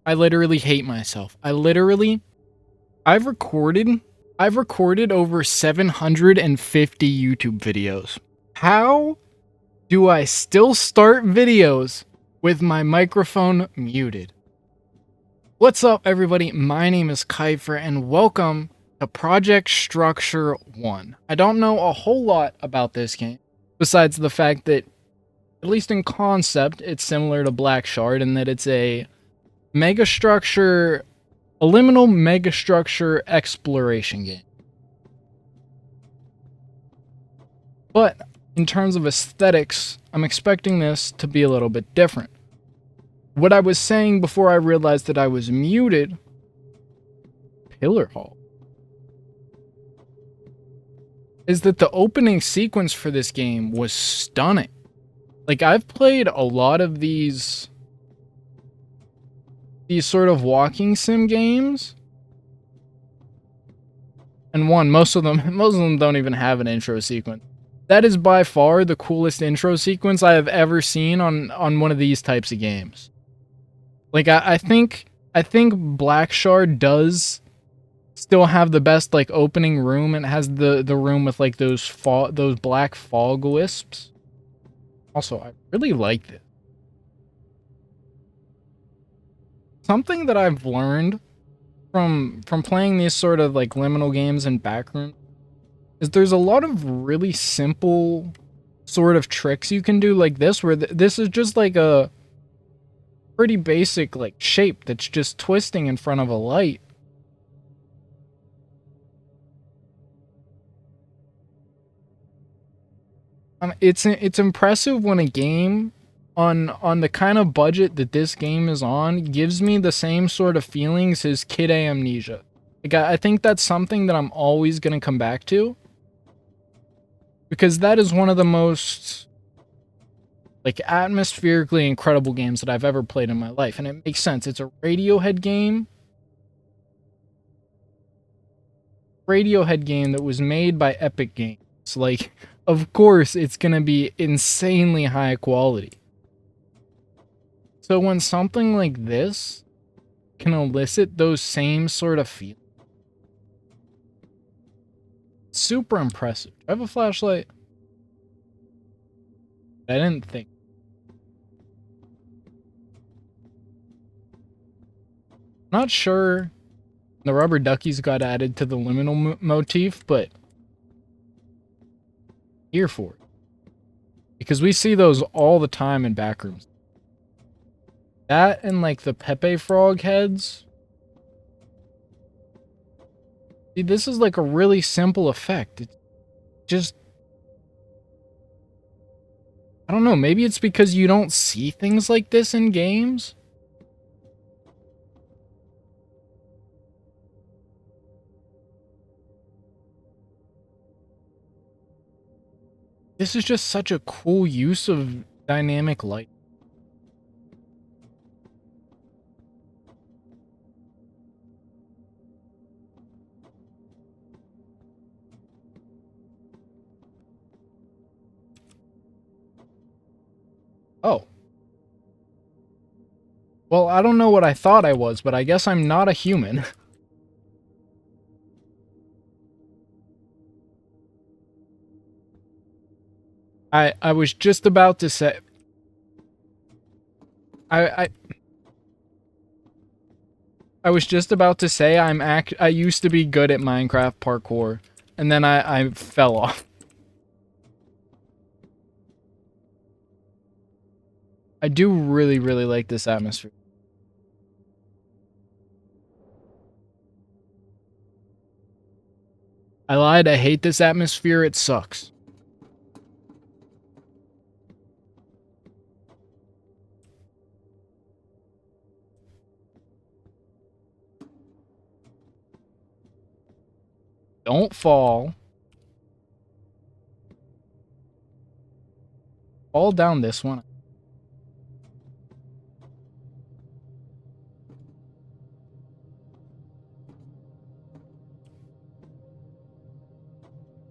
I literally hate myself. I've recorded over 750 YouTube videos. How do I still start videos with my microphone muted? What's up, everybody? My name is Kyphxr, and welcome to Project Structure 1. I don't know a whole lot about this game, besides the fact that, at least in concept, it's similar to Black Shard in that it's a liminal megastructure exploration game. But in terms of aesthetics, I'm expecting this to be a little bit different. What I was saying before I realized that I was muted, Pillar Hall, is that the opening sequence for this game was stunning. Like, I've played a lot of these sort of walking sim games, and most of them don't even have an intro sequence. That is by far the coolest intro sequence I have ever seen on one of these types of games. Like, I think Black Shard does still have the best, like, opening room, and it has the room with, like, those black fog wisps. Also, I really like this. Something that I've learned from playing these sort of, like, liminal games in Backrooms is there's a lot of really simple sort of tricks you can do like this, where this is just like a pretty basic, like, shape that's just twisting in front of a light. It's impressive when a game on the kind of budget that this game is on gives me the same sort of feelings as Kid Amnesia. Like, I think that's something that I'm always going to come back to, because that is one of the most, like, atmospherically incredible games that I've ever played in my life. And it makes sense. It's a Radiohead game. That was made by Epic Games. Like, of course it's going to be insanely high quality. So when something like this can elicit those same sort of feelings, super impressive. Do I have a flashlight? I didn't think. Not sure the rubber duckies got added to the liminal motif, but here for it. Because we see those all the time in Backrooms. That and, like, the Pepe frog heads. See, this is like a really simple effect. It's just, I don't know, maybe it's because you don't see things like this in games? This is just such a cool use of dynamic light. Oh. Well, I don't know what I thought I was, but I guess I'm not a human. I was just about to say... I I was just about to say I used to be good at Minecraft parkour, and then I fell off. I do really, really like this atmosphere. I lied, I hate this atmosphere, it sucks. Don't fall. Fall down this one.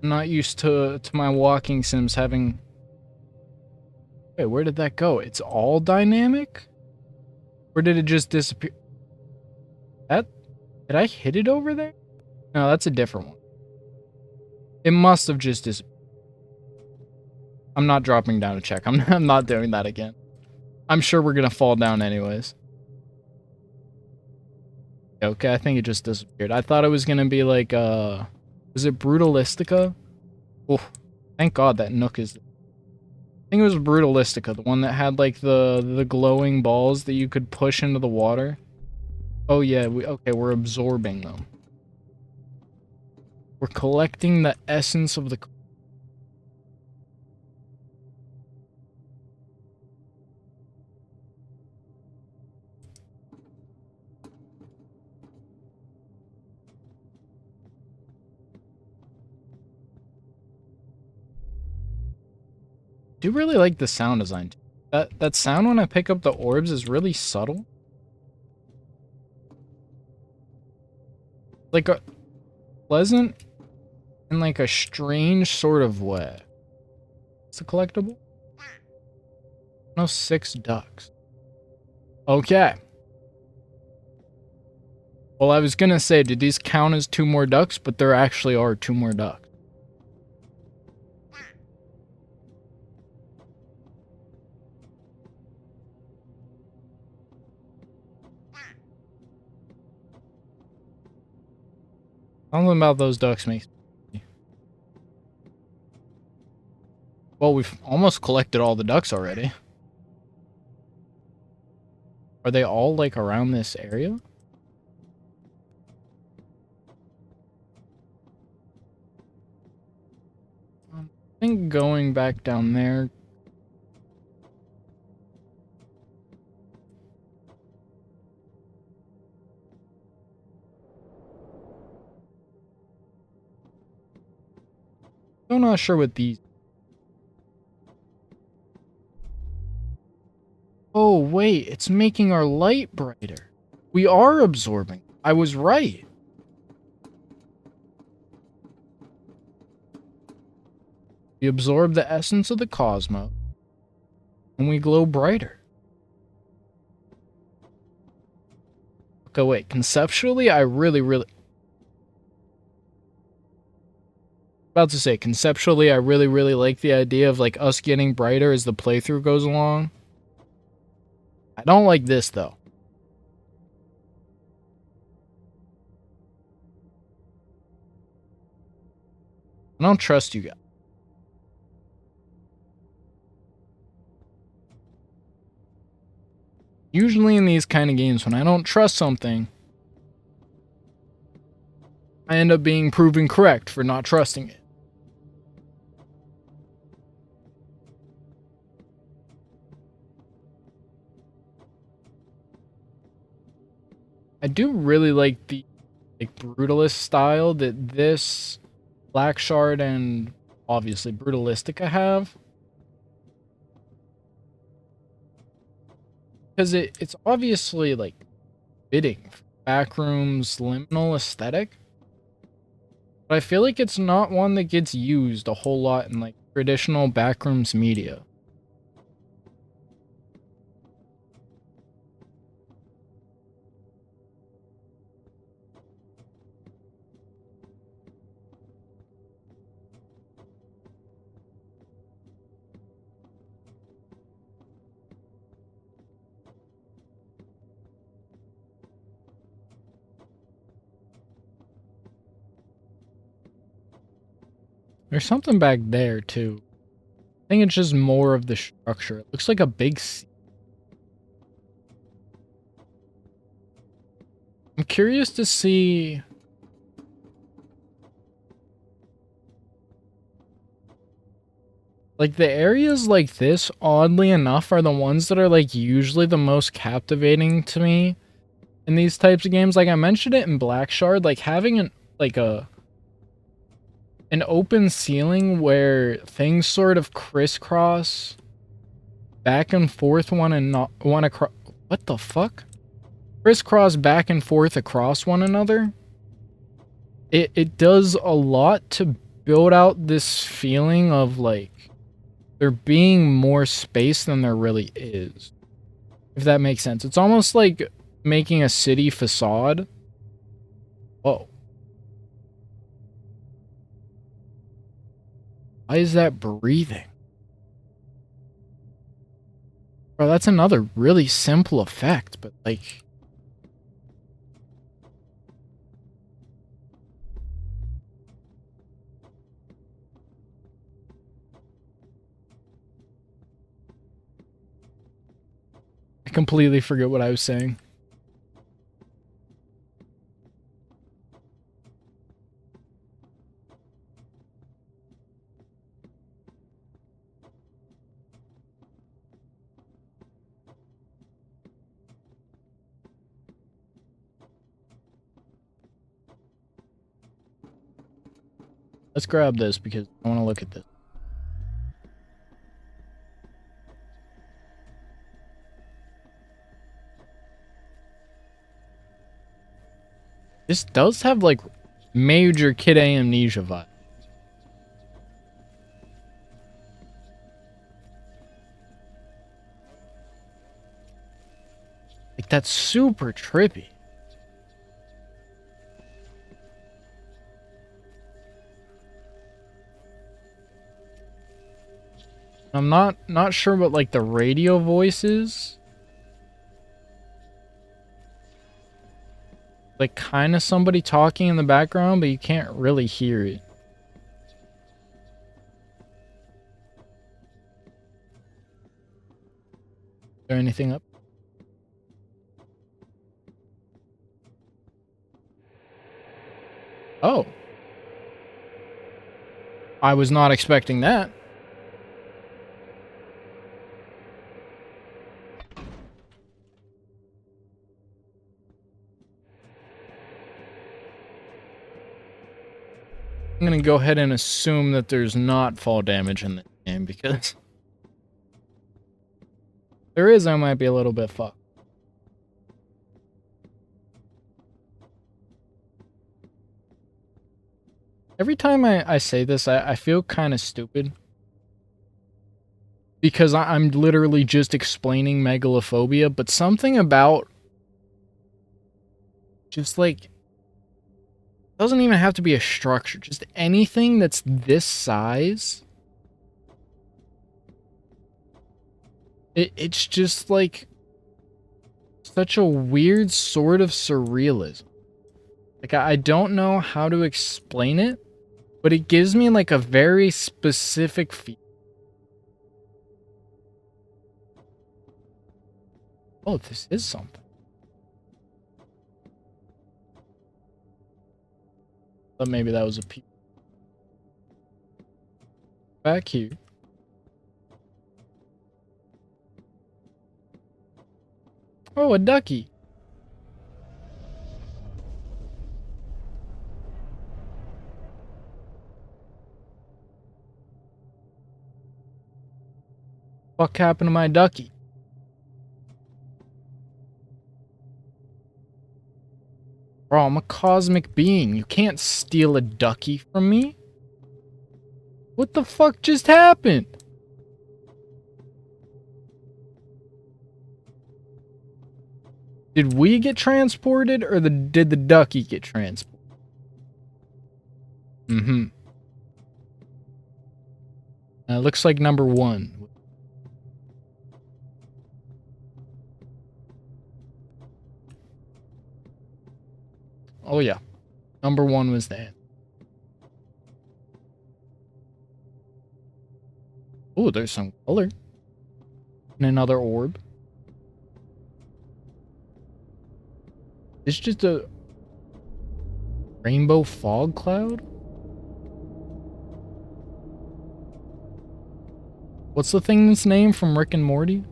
I'm not used to my walking sims having... Wait, where did that go? It's all dynamic? Or did it just disappear? Did I hit it over there? No, that's a different one. It must have just disappeared. I'm not dropping down to check. I'm not doing that again. I'm sure we're gonna fall down anyways. Okay, I think it just disappeared. I thought it was gonna be like, was it Brutalistica? Oh, thank God that Nook is... I think it was Brutalistica, the one that had like the glowing balls that you could push into the water. Oh yeah, okay, we're absorbing them. We're collecting the essence of the... I do really like the sound design. That sound when I pick up the orbs is really subtle. Like a pleasant in like a strange sort of way. It's a collectible? No, 6 ducks. Okay. Well, I was gonna say, did these count as 2 more ducks? But there actually are 2 more ducks. Something about those ducks makes me... Well, we've almost collected all the ducks already. Are they all, like, around this area? I think going back down there... I'm not sure what these... Oh, wait, it's making our light brighter. We are absorbing. I was right. We absorb the essence of the cosmos, and we glow brighter. Okay, wait, conceptually, I really... About to say, conceptually, I really like the idea of, like, us getting brighter as the playthrough goes along. I don't like this, though. I don't trust you guys. Usually in these kind of games, when I don't trust something, I end up being proven correct for not trusting it. I do really like the brutalist style that this Black Shard and obviously Brutalistica have. Because it's obviously like fitting for Backrooms liminal aesthetic. But I feel like it's not one that gets used a whole lot in like traditional Backrooms media. There's something back there, too. I think it's just more of the structure. It looks like a big sea. I'm curious to see... Like, the areas like this, oddly enough, are the ones that are, like, usually the most captivating to me in these types of games. Like, I mentioned it in Black Shard, like, having an open ceiling where things sort of crisscross back and forth one across... What the fuck? Crisscross back and forth across one another. It does a lot to build out this feeling of, like, there being more space than there really is. If that makes sense. It's almost like making a city facade. Whoa. Why is that breathing? Bro, that's another really simple effect, but like... I completely forget what I was saying. Let's grab this because I want to look at this. This does have, like, major kid amnesia vibe. Like, that's super trippy. I'm not sure what, like, the radio voice is. Like, kind of somebody talking in the background, but you can't really hear it. Is there anything up? Oh. I was not expecting that. I'm gonna go ahead and assume that there's not fall damage in the game, because if there is, I might be a little bit fucked. Every time I say this, I feel kind of stupid. Because I'm literally just explaining megalophobia, but something about just, like, doesn't even have to be a structure, just anything that's this size. It's just, like, such a weird sort of surrealism. Like, I don't know how to explain it, but it gives me, like, a very specific feel. Oh, this is something. But maybe that was a piece. Back here. Oh, a ducky. What happened to my ducky? Bro, I'm a cosmic being. You can't steal a ducky from me. What the fuck just happened? Did we get transported, or did the ducky get transported? Mm-hmm. Looks like number 1. Oh yeah. Number 1 was that. Oh, there's some color. And another orb. It's just a rainbow fog cloud? What's the thing's name from Rick and Morty?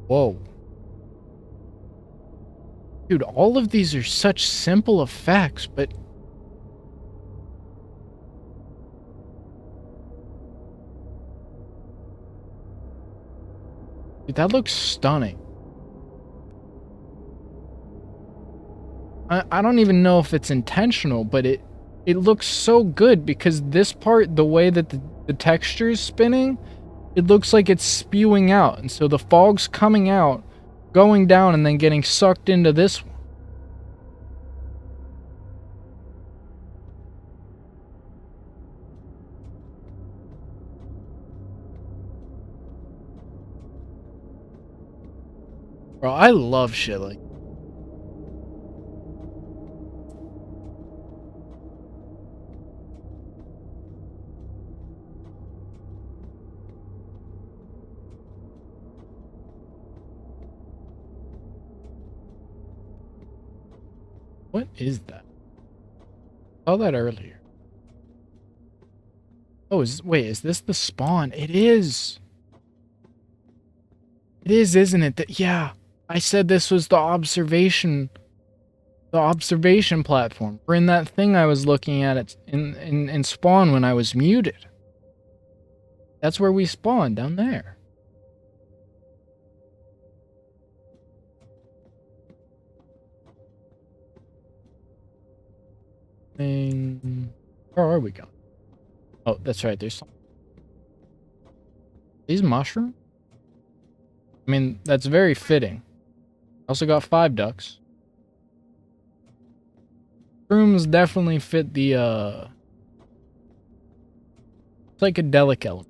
Whoa. Dude, all of these are such simple effects, but... Dude, that looks stunning. I don't even know if it's intentional, but it looks so good because this part, the way that the texture is spinning, it looks like it's spewing out. And so the fog's coming out, going down, and then getting sucked into this one. Bro, I love shit like... What is that? I saw that earlier. Oh, wait, is this the spawn? It is! It is, isn't it? Yeah, I said this was the observation platform. We're in that thing I was looking at it in spawn when I was muted. That's where we spawned, down there. Where are we going? Oh, that's right, there's some. These mushrooms? I mean, that's very fitting. Also got 5 ducks. Rooms definitely fit the psychedelic element.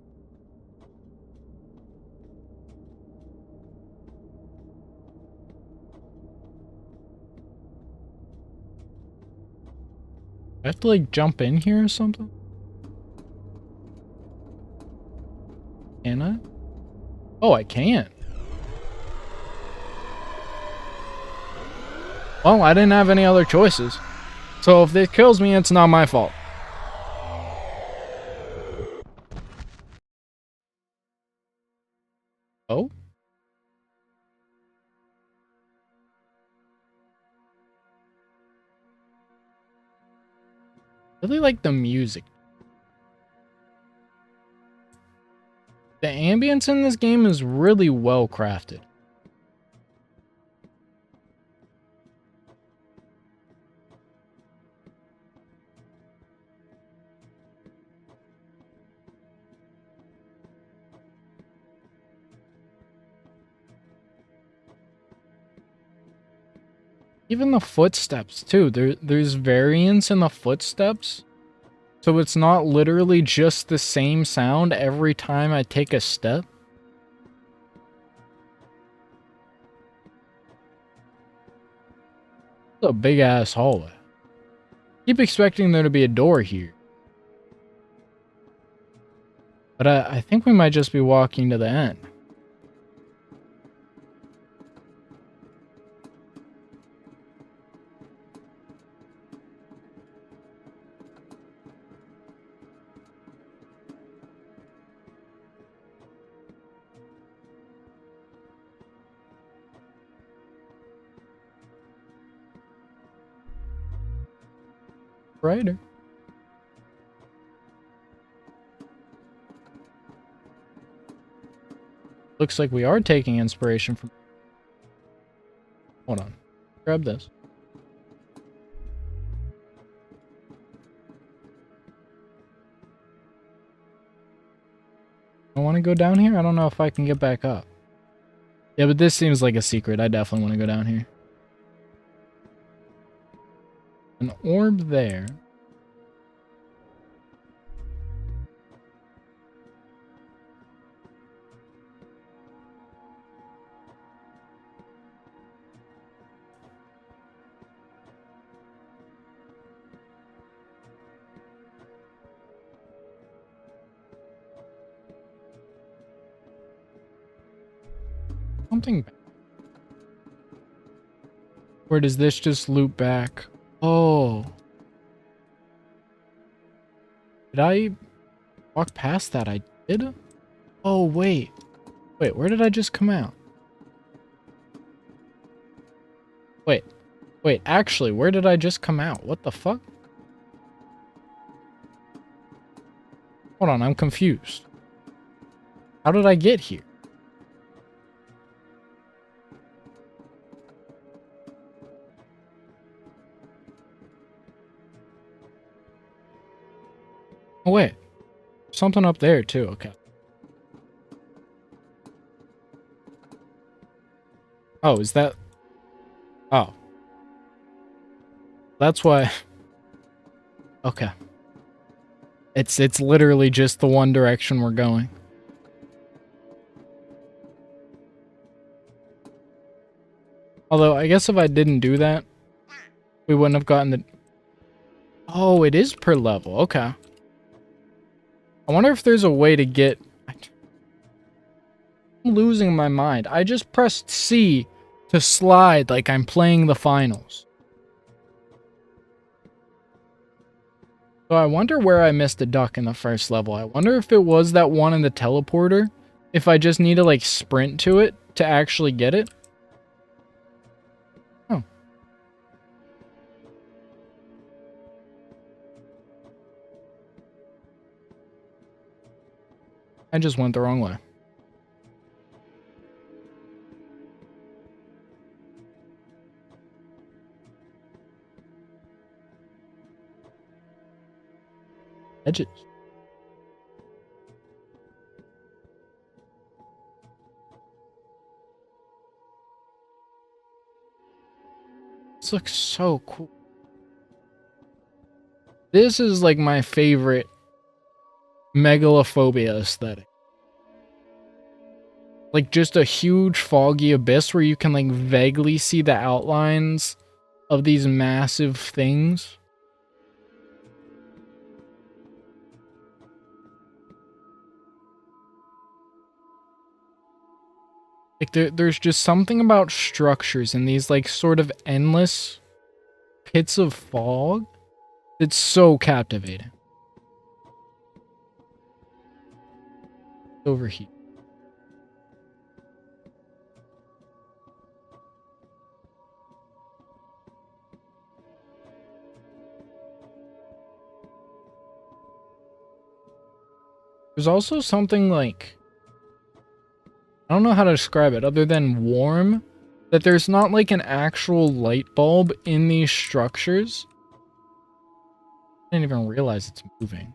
I have to like jump in here or something? Can I? Oh, I can. Well, I didn't have any other choices. So if it kills me, it's not my fault. Oh? I really like the music. The ambience in this game is really well crafted. Even the footsteps too. There's variance in the footsteps. So it's not literally just the same sound every time I take a step. It's a big ass hallway. Keep expecting there to be a door here. But I think we might just be walking to the end. Brighter. Looks like we are taking inspiration from... Hold on. Grab this. I want to go down here? I don't know if I can get back up. Yeah, but this seems like a secret. I definitely want to go down here. An orb there. Something. Or does this just loop back? Oh. Did I walk past that? I did? Oh, wait. Wait, where did I just come out? Wait. Wait, actually, where did I just come out? What the fuck? Hold on, I'm confused. How did I get here? Oh, wait. Something up there, too. Okay. Oh, is that... Oh. That's why... Okay. It's literally just the one direction we're going. Although, I guess if I didn't do that, we wouldn't have gotten the... Oh, it is per level. Okay. I wonder if there's a way to get... I'm losing my mind. I just pressed C to slide like I'm playing the finals. So I wonder where I missed a duck in the first level. I wonder if it was that one in the teleporter. If I just need to like sprint to it to actually get it. Oh. I just went the wrong way. Edges. This looks so cool. This is like my favorite megalophobia aesthetic. Like just a huge foggy abyss where you can like vaguely see the outlines of these massive things. Like there's just something about structures in these like sort of endless pits of fog that's so captivating. Over here. There's also something like, I don't know how to describe it other than warm, that there's not like an actual light bulb in these structures. I didn't even realize it's moving.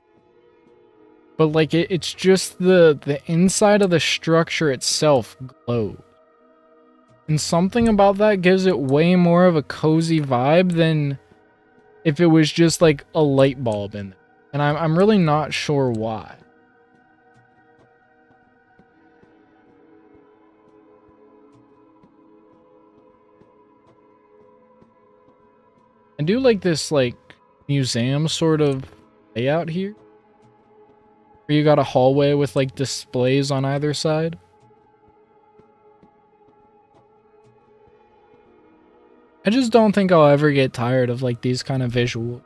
But like it's just the inside of the structure itself glows. And something about that gives it way more of a cozy vibe than if it was just like a light bulb in there. And I'm really not sure why. I do like this like museum sort of layout here. Where you got a hallway with like displays on either side. I just don't think I'll ever get tired of like these kind of visuals.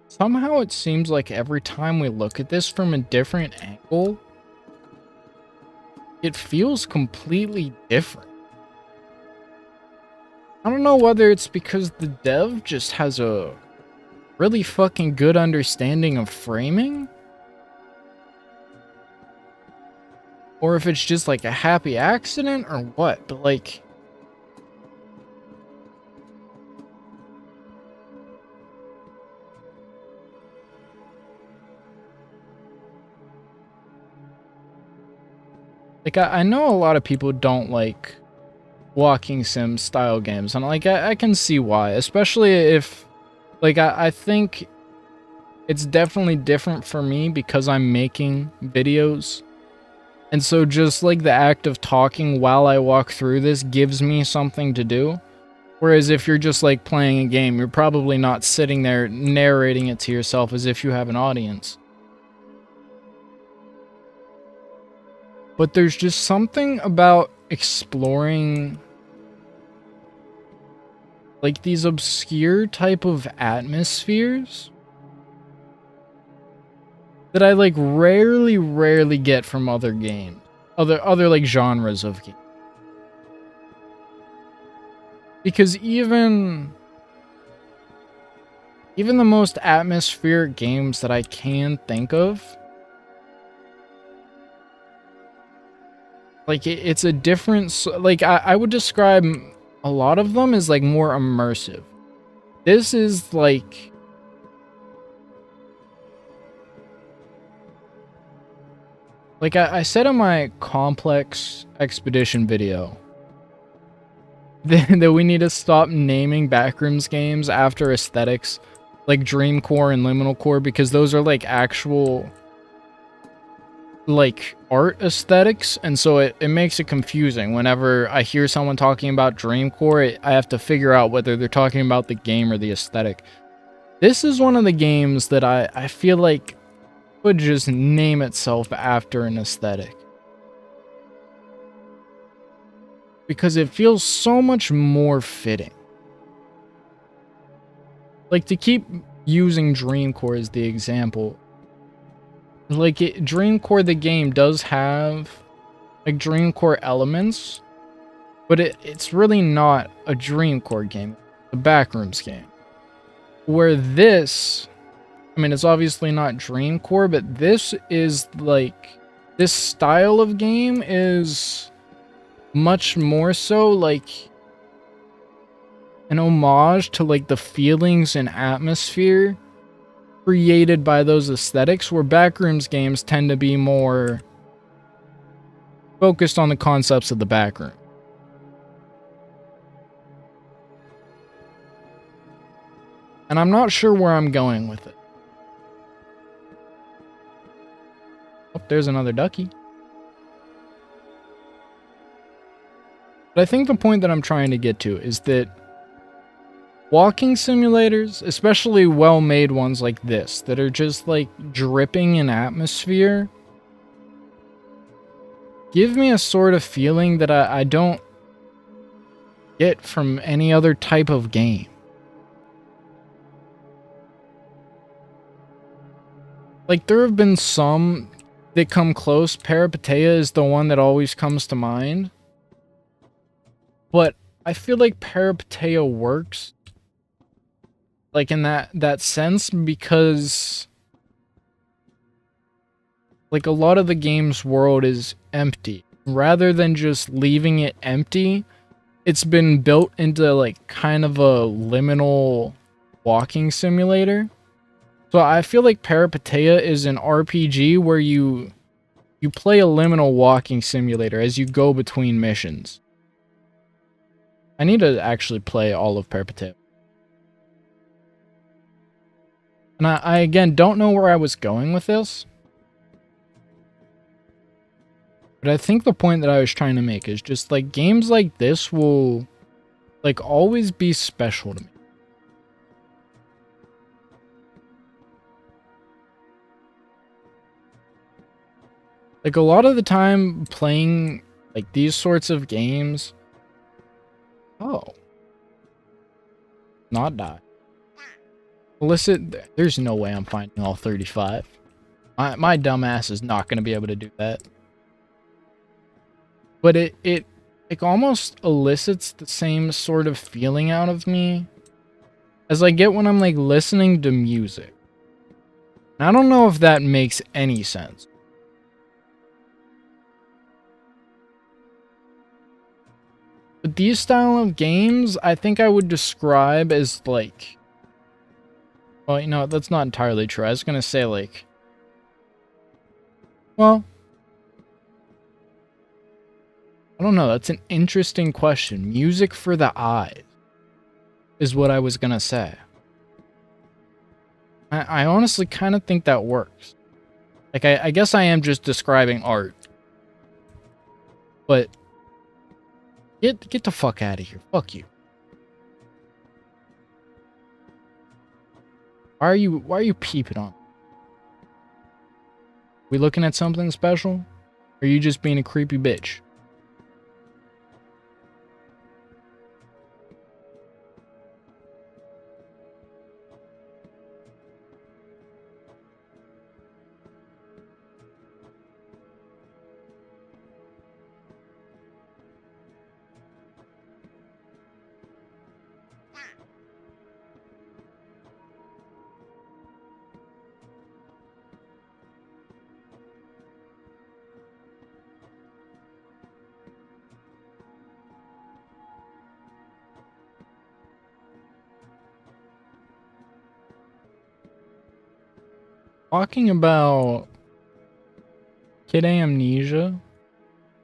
Somehow it seems like every time we look at this from a different angle, it feels completely different. I don't know whether it's because the dev just has a really fucking good understanding of framing, or if it's just like a happy accident or what, but like... like, I know a lot of people don't like walking sim style games, and like, I can see why, especially if, like, I think it's definitely different for me because I'm making videos. And so just like the act of talking while I walk through this gives me something to do. Whereas if you're just like playing a game, you're probably not sitting there narrating it to yourself as if you have an audience. But there's just something about exploring like these obscure type of atmospheres that I like rarely get from other games. Other like genres of games. Because even the most atmospheric games that I can think of, like it's a different, like I would describe a lot of them as like more immersive. This is like I said in my complex expedition video that we need to stop naming Backrooms games after aesthetics like Dream Core and Liminal Core, because those are like actual like art aesthetics, and so it makes it confusing whenever I hear someone talking about Dream Core. I have to figure out whether they're talking about the game or the aesthetic. This is one of the games that I feel like would just name itself after an aesthetic, because it feels so much more fitting. Like, to keep using Dream Core as the example, like Dream Core the game does have like Dream Core elements, but it's really not a Dream Core game, it's a Backrooms game. Where this, I mean, it's obviously not Dream Core, but this is like, this style of game is much more so like an homage to like the feelings and atmosphere created by those aesthetics, where Backrooms games tend to be more focused on the concepts of the backroom. And I'm not sure where I'm going with it. Oh, there's another ducky. But I think the point that I'm trying to get to is that walking simulators, especially well-made ones like this, that are just like dripping in atmosphere, give me a sort of feeling that I don't get from any other type of game. Like, there have been some that come close. Peripeteia is the one that always comes to mind. But I feel like Peripeteia works like in that sense, because like a lot of the game's world is empty. Rather than just leaving it empty, it's been built into like kind of a liminal walking simulator. So I feel like Peripeteia is an RPG where you play a liminal walking simulator as you go between missions. I need to actually play all of Peripeteia. And I again don't know where I was going with this. But I think the point that I was trying to make is just like games like this will like always be special to me. Like, a lot of the time playing like these sorts of games. Oh. Not die. Illicit, there's no way I'm finding all 35. My dumbass is not going to be able to do that. But it like almost elicits the same sort of feeling out of me as I get when I'm like listening to music. And I don't know if that makes any sense. But these style of games, I think I would describe as like, well, you know, that's not entirely true. I was gonna say like, well, I don't know. That's an interesting question. Music for the eyes is what I was going to say. I honestly kind of think that works. Like, I guess I am just describing art. But get the fuck out of here. Fuck you. Why are you peeping on? We looking at something special? Or are you just being a creepy bitch? Talking about kid amnesia.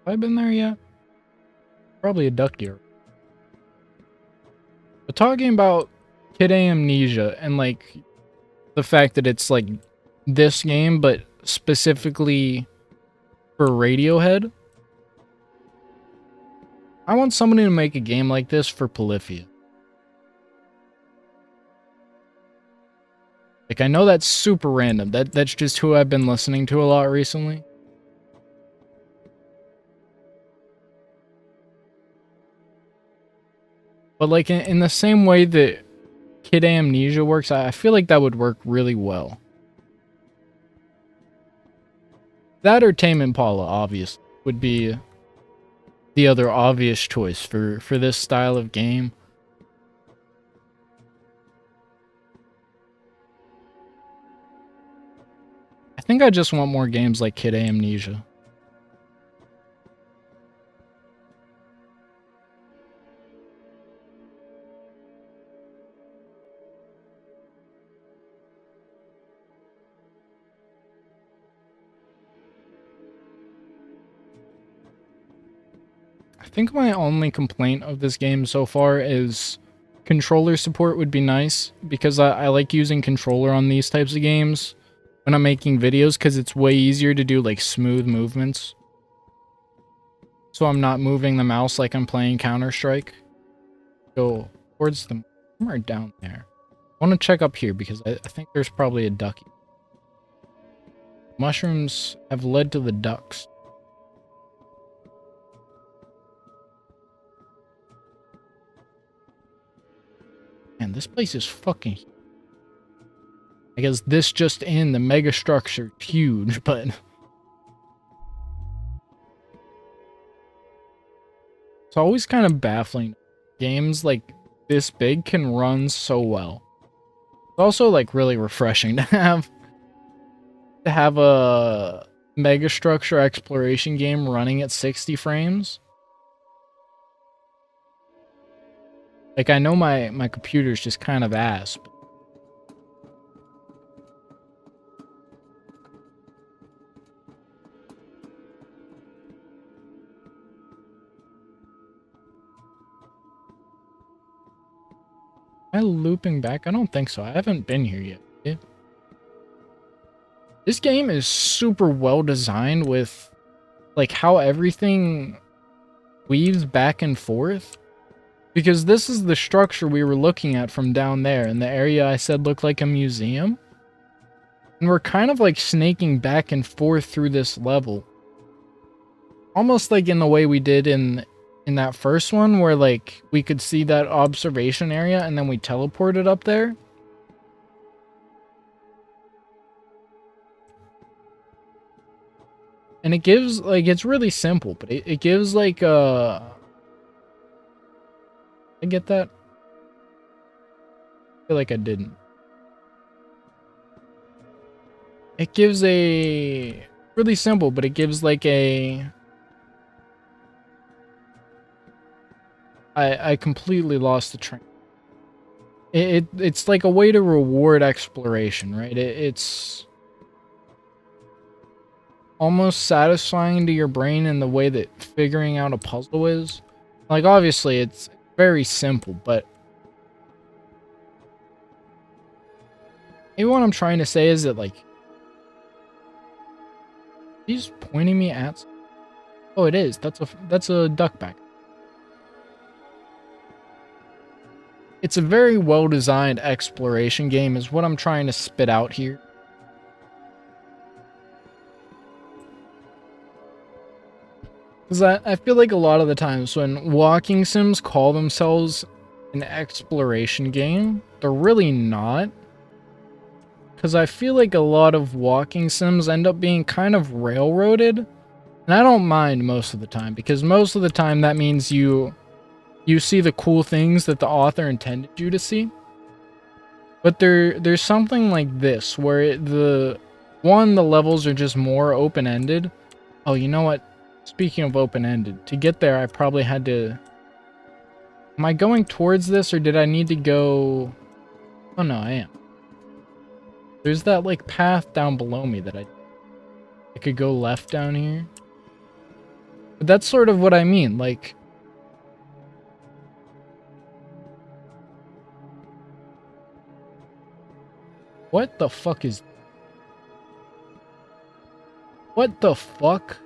Have I been there yet? Probably a duck deer. But talking about kid amnesia and like the fact that it's like this game, but specifically for Radiohead. I want somebody to make a game like this for Polyphia. Like, I know that's super random. That's just who I've been listening to a lot recently. But like in the same way that Kid Amnesia works, I feel like that would work really well. That or Tame Impala, obviously, would be the other obvious choice for this style of game. I think I just want more games like Kid Amnesia. I think my only complaint of this game so far is controller support would be nice, because I like using controller on these types of games when I'm making videos, because it's way easier to do like smooth movements. So I'm not moving the mouse like I'm playing Counter-Strike. Go towards the somewhere down there. I want to check up here because I think there's probably a ducky. Mushrooms have led to the ducks. Man, this place is fucking... I guess this just in, the megastructure, huge, but... It's always kind of baffling. Games like this big can run so well. It's also like really refreshing to have a megastructure exploration game running at 60 frames. Like, I know my computer's just kind of ass. But am I looping back? I don't think so. I haven't been here yet. Yeah. This game is super well designed with like how everything weaves back and forth. Because this is the structure we were looking at from down there, and the area I said looked like a museum. And we're kind of like snaking back and forth through this level. Almost like in the way we did in that first one, where like we could see that observation area and then we teleported up there. And it gives like, it's really simple, but it gives like I get that? I feel like I didn't. It gives a... really simple, but it gives like a... I completely lost the train. It's like a way to reward exploration, right? It's... almost satisfying to your brain in the way that figuring out a puzzle is. Like, obviously, it's very simple, but maybe what I'm trying to say is that, like, he's pointing me at... Oh, it is. That's a duckback. It's a very well-designed exploration game is what I'm trying to spit out here. Because I feel like a lot of the times when walking sims call themselves an exploration game, they're really not. Because I feel like a lot of walking sims end up being kind of railroaded. And I don't mind most of the time, because most of the time that means you see the cool things that the author intended you to see. But there's something like this, where the levels are just more open-ended. Oh, you know what? Speaking of open-ended, to get there I probably had to... Am I going towards this, or did I need to go... Oh no, I am. There's that, like, path down below me that I could go left down here. But that's sort of what I mean, like... What the fuck is... What the fuck?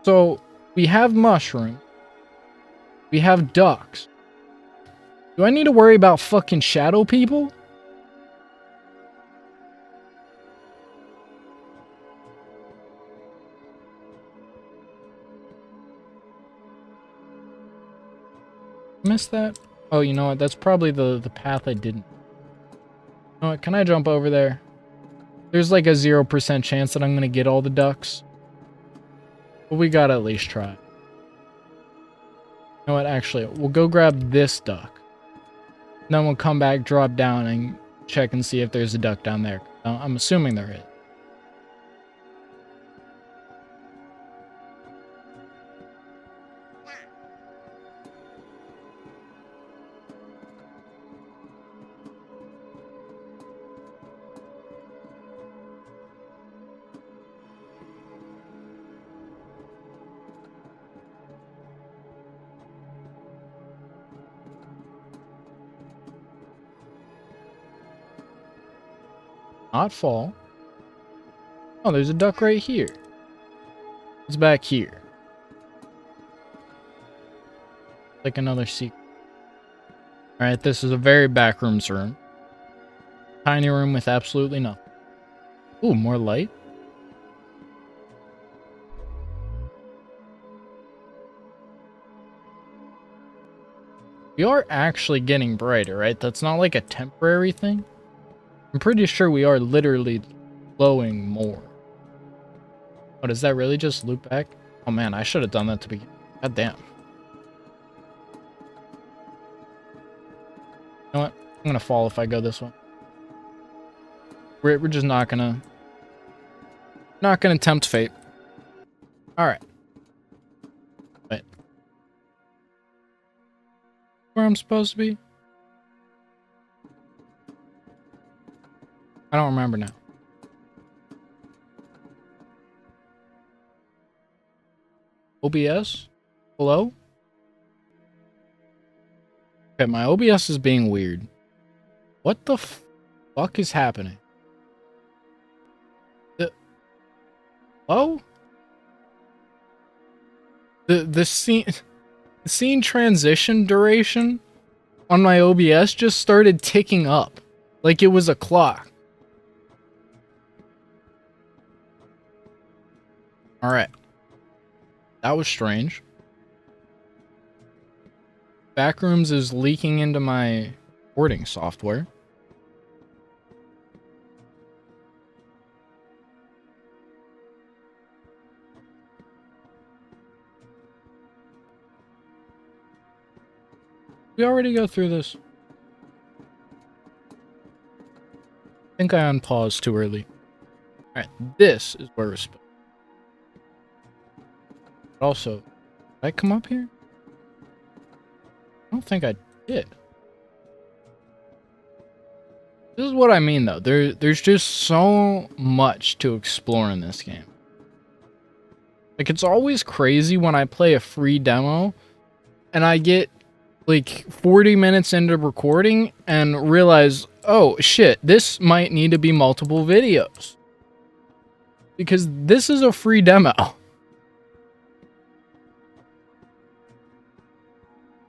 So, we have mushrooms. We have ducks. Do I need to worry about fucking shadow people? Missed that? Oh, you know what? That's probably the path I didn't. You know what? Can I jump over there? There's like a 0% chance that I'm gonna get all the ducks. But we gotta at least try. You know what? Actually, we'll go grab this duck. Then we'll come back, drop down, and check and see if there's a duck down there. I'm assuming there is. Not fall. Oh, there's a duck right here. It's back here. Like another secret. Alright, this is a very backrooms room. Tiny room with absolutely nothing. Ooh, more light. We are actually getting brighter, right? That's not like a temporary thing. I'm pretty sure we are literally glowing more. Oh, does that really just loop back? Oh man, I should have done that to begin. God damn. You know what? I'm gonna fall if I go this way. We're just not gonna tempt fate. Alright. Wait. Where I'm supposed to be? I don't remember now. OBS? Hello? Okay, my OBS is being weird. What the fuck is happening? Hello? The scene transition duration on my OBS just started ticking up. Like it was a clock. Alright. That was strange. Backrooms is leaking into my recording software. We already go through this. I think I unpaused too early. Alright, this is where we're supposed. Also, did I come up here? I don't think I did. This is what I mean, though. There's just so much to explore in this game. Like, it's always crazy when I play a free demo and I get like 40 minutes into recording and realize, oh shit, this might need to be multiple videos. Because this is a free demo. I'm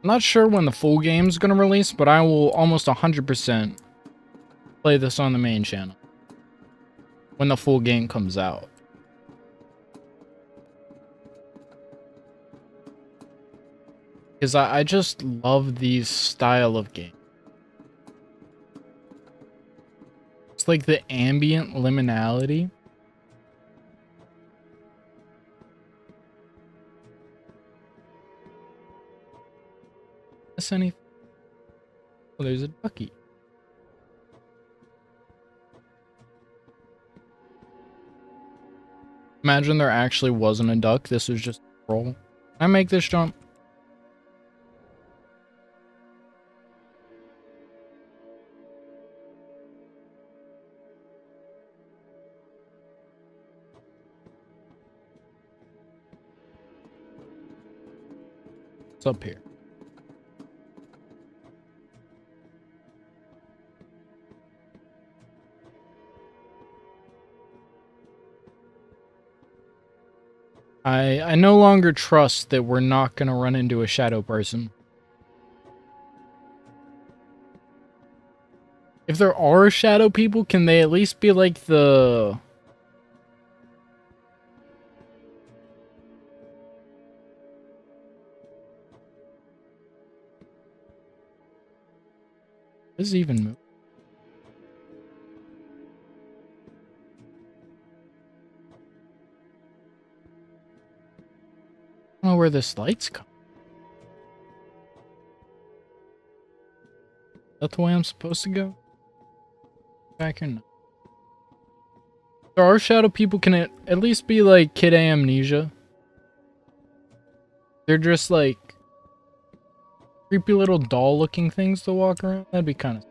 not sure when the full game's gonna release, but I will almost 100% play this on the main channel when the full game comes out. Because I just love these style of games. It's like the ambient liminality. Miss anything? Oh, there's a ducky. Imagine there actually wasn't a duck. This was just a roll. Can I make this jump? It's up here. I no longer trust that we're not going to run into a shadow person. If there are shadow people, can they at least be like the... This is even move. I don't know where this light's come. Is that the way I'm supposed to go? Back here now. There are shadow people, can it at least be like Kid Amnesia? They're just like creepy little doll looking things to walk around. That'd be kind of...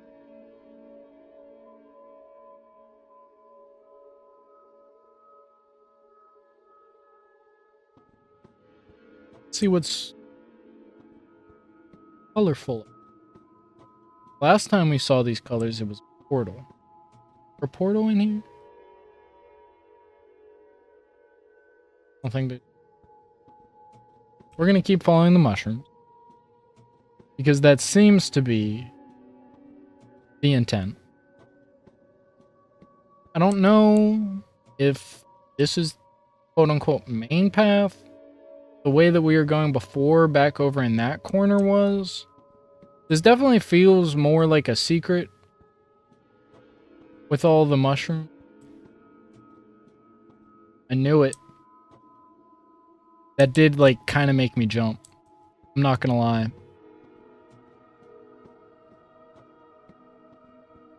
Let's see what's colorful. Last time we saw these colors, it was a portal. A portal in here? I don't think that... We're gonna keep following the mushrooms. Because that seems to be the intent. I don't know if this is quote-unquote main path. The way that we were going before back over in that corner was. This definitely feels more like a secret with all the mushrooms. I knew it. That did like kind of make me jump. I'm not gonna lie.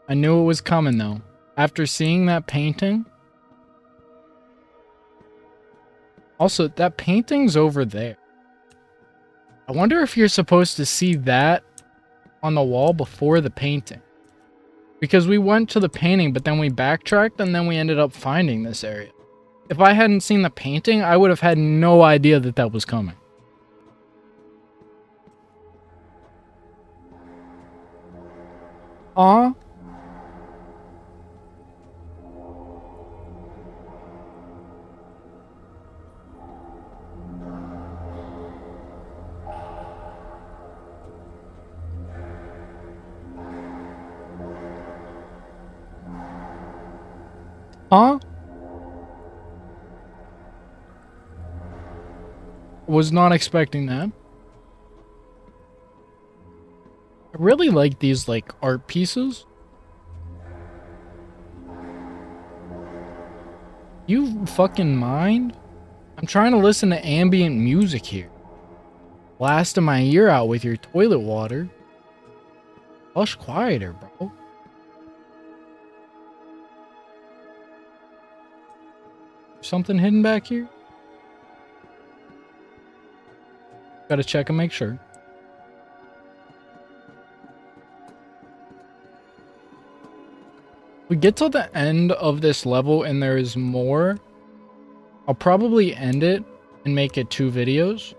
I knew it was coming though. After seeing that painting. Also, that painting's over there. I wonder if you're supposed to see that on the wall before the painting. Because we went to the painting, but then we backtracked, and then we ended up finding this area. If I hadn't seen the painting, I would have had no idea that that was coming. Aw. Huh? Was not expecting that. I really like these, like, art pieces. You fucking mind? I'm trying to listen to ambient music here. Blasting my ear out with your toilet water. Hush quieter, bro. Something hidden back here? Gotta check and make sure. we get to the end of this level and there is more, I'll probably end it and make it 2 videos.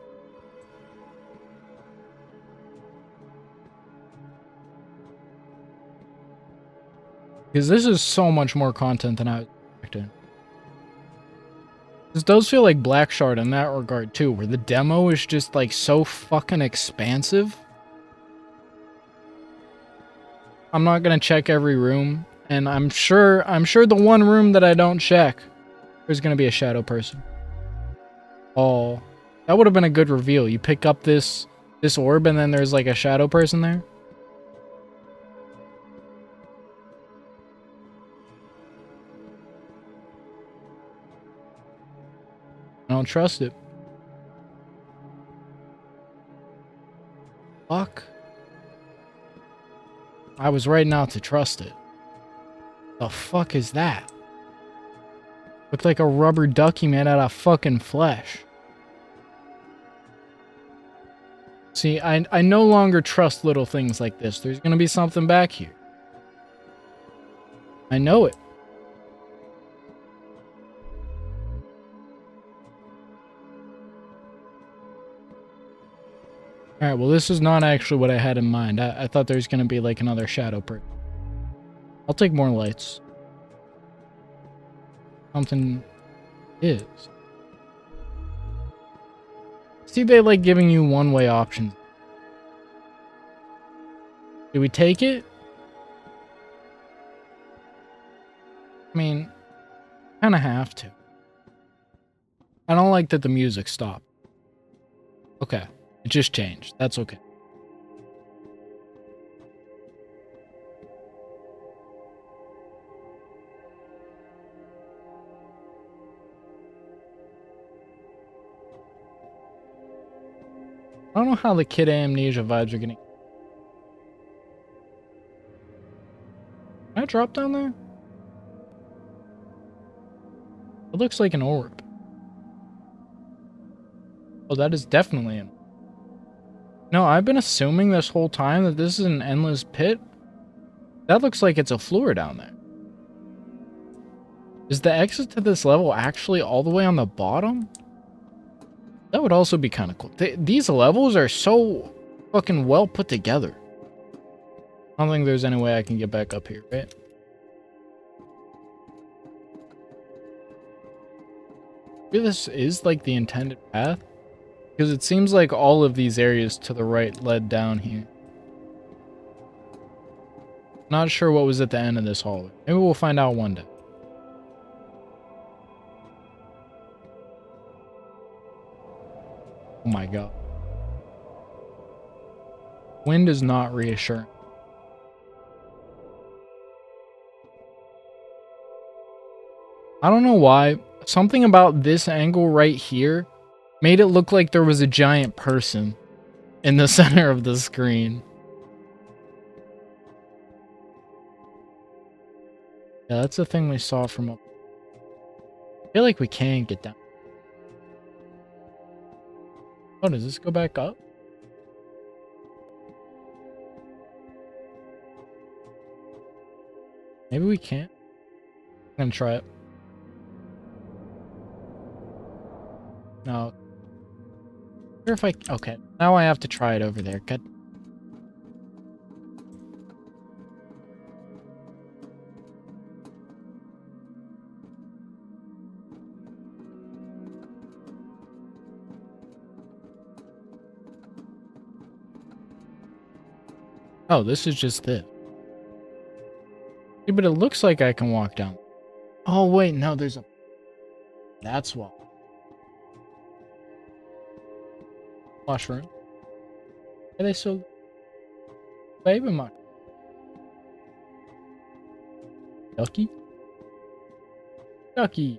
Because this is so much more content than I was expecting. This does feel like Black Shard in that regard too, where the demo is just like so fucking expansive. I'm not gonna check every room, and I'm sure the one room that I don't check, there's gonna be a shadow person. Oh, that would have been a good reveal. You pick up this orb, and then there's like a shadow person there. I don't trust it. Fuck. I was right not to trust it. The fuck is that? Looked like a rubber ducky made out of fucking flesh. See, I no longer trust little things like this. There's gonna be something back here. I know it. Alright, well this is not actually what I had in mind. I thought there was gonna be like another shadow person. I'll take more lights. Something is. See, they like giving you one-way options. Do we take it? I mean, kind of have to. I don't like that the music stopped. Okay, it just changed. That's okay. I don't know how the Kid Amnesia vibes are getting. Can I drop down there? It looks like an orb. Oh, that is definitely an orb. No, I've been assuming this whole time that this is an endless pit. That looks like it's a floor down there. Is the exit to this level actually all the way on the bottom? That would also be kind of cool. These levels are so fucking well put together. I don't think there's any way I can get back up here, right? Maybe this is like the intended path. Because it seems like all of these areas to the right led down here. Not sure what was at the end of this hallway. Maybe we'll find out one day. Oh my god. Wind is not reassuring. I don't know why. Something about this angle right here made it look like there was a giant person in the center of the screen. Yeah, that's the thing we saw from up. I feel like we can get down. Oh, does this go back up? Maybe we can't. I'm gonna try it. No. I wonder if I... Okay, now I have to try it over there. Good. Oh, this is just this. Yeah, but it looks like I can walk down. Oh, wait, no, there's a... That's why. Mushroom. Are they so... Baby mushroom. Ducky? Ducky.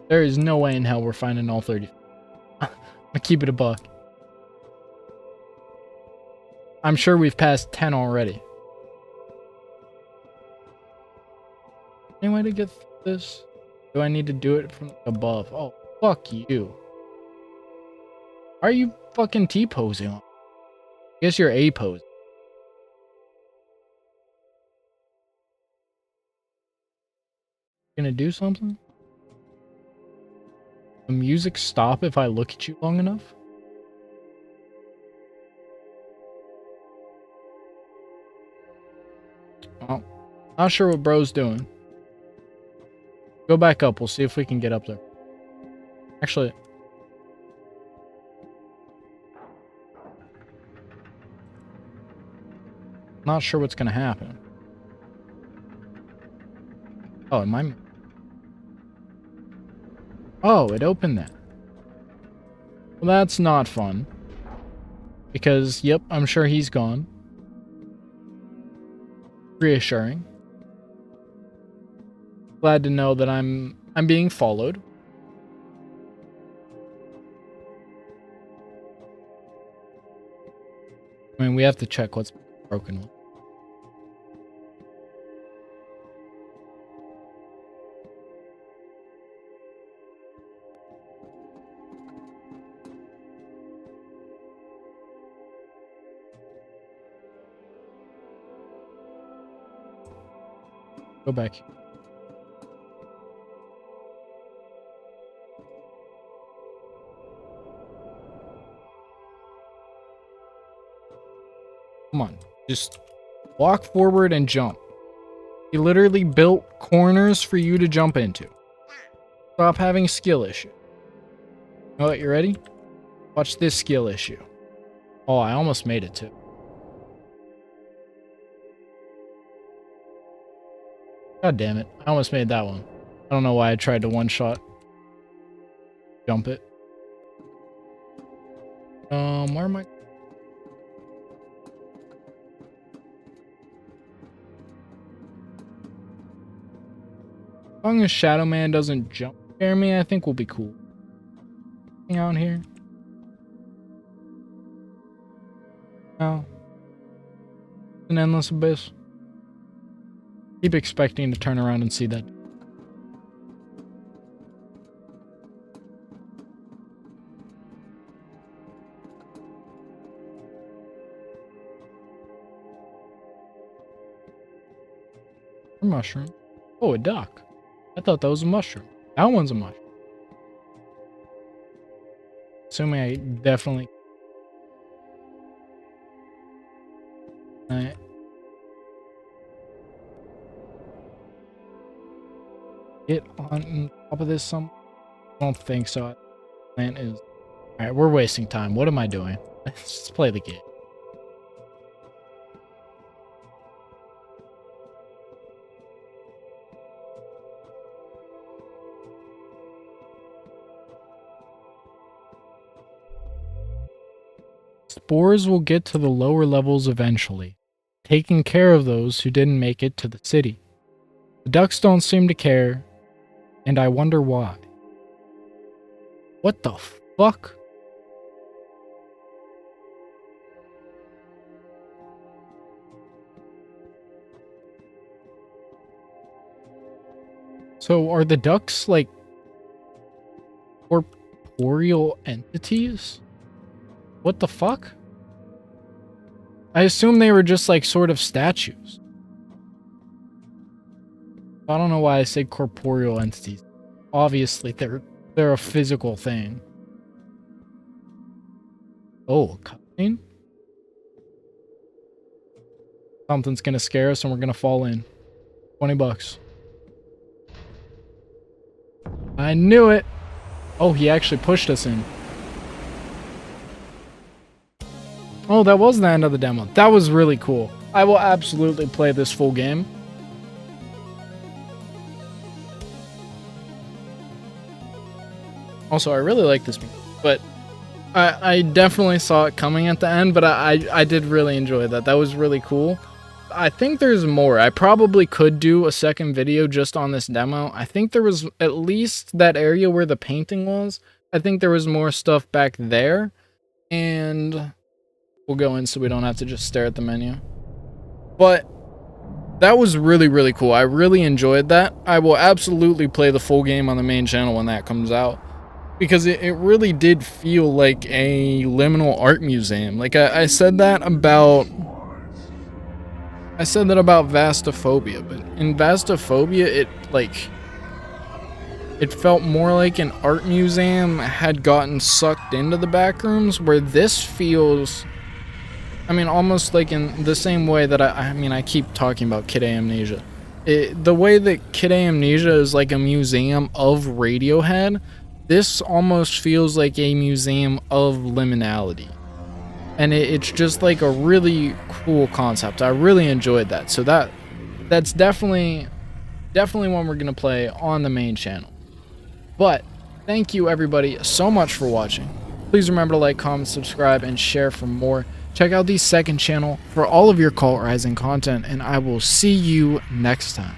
There is no way in hell we're finding all 30. I'm gonna keep it a buck. I'm sure we've passed 10 already. Any way to get through this? Do I need to do it from above? Oh, fuck you. Why are you fucking T-posing? I guess you're A-posing. Gonna do something? The music stop if I look at you long enough? Oh, not sure what bro's doing. Go back up. We'll see if we can get up there. Actually, not sure what's gonna happen. Oh, am I? Oh, it opened that. Well, that's not fun. Because, yep, I'm sure he's gone. Reassuring. Glad to know that I'm being followed. I mean, we have to check what's broken. Go back. Come on, just walk forward and jump. He literally built corners for you to jump into. Stop having skill issue. All right, you ready? Watch this skill issue. Oh, I almost made it too. God damn it. I almost made that one. I don't know why I tried to one-shot jump it. Where am I? As long as Shadow Man doesn't jump scare me, I think we'll be cool. Hang out here. No. An endless abyss. Keep expecting to turn around and see that. A mushroom. Oh, a duck. I thought that was a mushroom. That one's a mushroom. Assuming I definitely... Get on top of this some? I don't think so. Plant is... Alright, we're wasting time. What am I doing? Let's play the game. Spores will get to the lower levels eventually, taking care of those who didn't make it to the city. The ducks don't seem to care, and I wonder why. What the fuck? So are the ducks like corporeal entities? What the fuck? I assume they were just like sort of statues. I don't know why I say corporeal entities. Obviously, they're a physical thing. Oh, cutscene? Something's gonna scare us and we're gonna fall in. $20. I knew it! Oh, he actually pushed us in. Oh, that was the end of the demo. That was really cool. I will absolutely play this full game. Also, I really like this music, but I definitely saw it coming at the end, but I did really enjoy that. That was really cool. I think there's more. I probably could do a second video just on this demo. I think there was at least that area where the painting was. I think there was more stuff back there, and we'll go in so we don't have to just stare at the menu. But that was really, really cool. I really enjoyed that. I will absolutely play the full game on the main channel when that comes out, because it really did feel like a liminal art museum. Like I said that about Vastophobia, but in Vastophobia it like It felt more like an art museum had gotten sucked into the Backrooms, where this feels, I mean, almost like in the same way that I keep talking about Kid Amnesia. The way that Kid Amnesia is like a museum of Radiohead, this almost feels like a museum of liminality. And it's just like a really cool concept. I really enjoyed that. So that's definitely one we're going to play on the main channel. But thank you everybody so much for watching. Please remember to like, comment, subscribe, and share for more. Check out the second channel for all of your Cult Rising content, and I will see you next time.